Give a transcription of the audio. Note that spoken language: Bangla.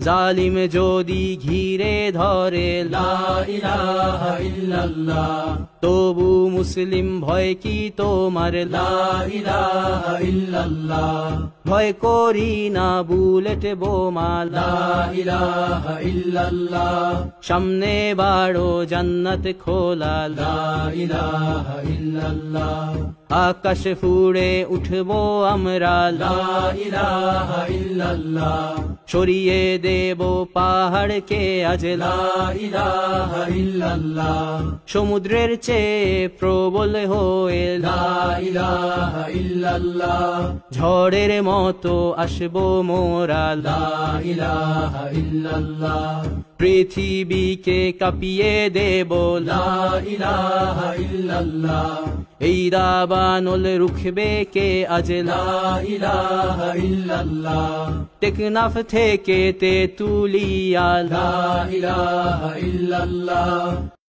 জালিম যদি ঘিরে ধরে লা ইলাহা ইল্লাল্লাহ তবু মুসলিম ভয় কি তোমার লা ইলাহা ইল্লাল্লাহ ভয় করি না বুলেট বোমা লা ইলাহা ইল্লাল্লাহ সামনে বাড়ো জান্নাত খোলা লা ইলাহা ইল্লাল্লাহ আকাশ ফুড়ে উঠবো আমরা লা ইলাহা ইল্লাল্লাহ সরিয়ে দেব পাহাড়কে আজ লা ইলাহা ইল্লাল্লাহ সমুদ্রের চেয়ে প্রবল হয়ে লা ইলাহা ইল্লাল্লাহ ঝড়ের মতো আসবো মোরা লা ইলাহা ইল্লাল্লাহ পৃথিবীকে কাঁপিয়ে দেব লা ইলাহা ইল্লাল্লাহ এই দাবানল রুখবে কে আজ লা ইলাহা ইল্লাল্লাহ টেকনাফ থেকে তেতুলিয়া লা ইলাহা ইল্লাল্লাহ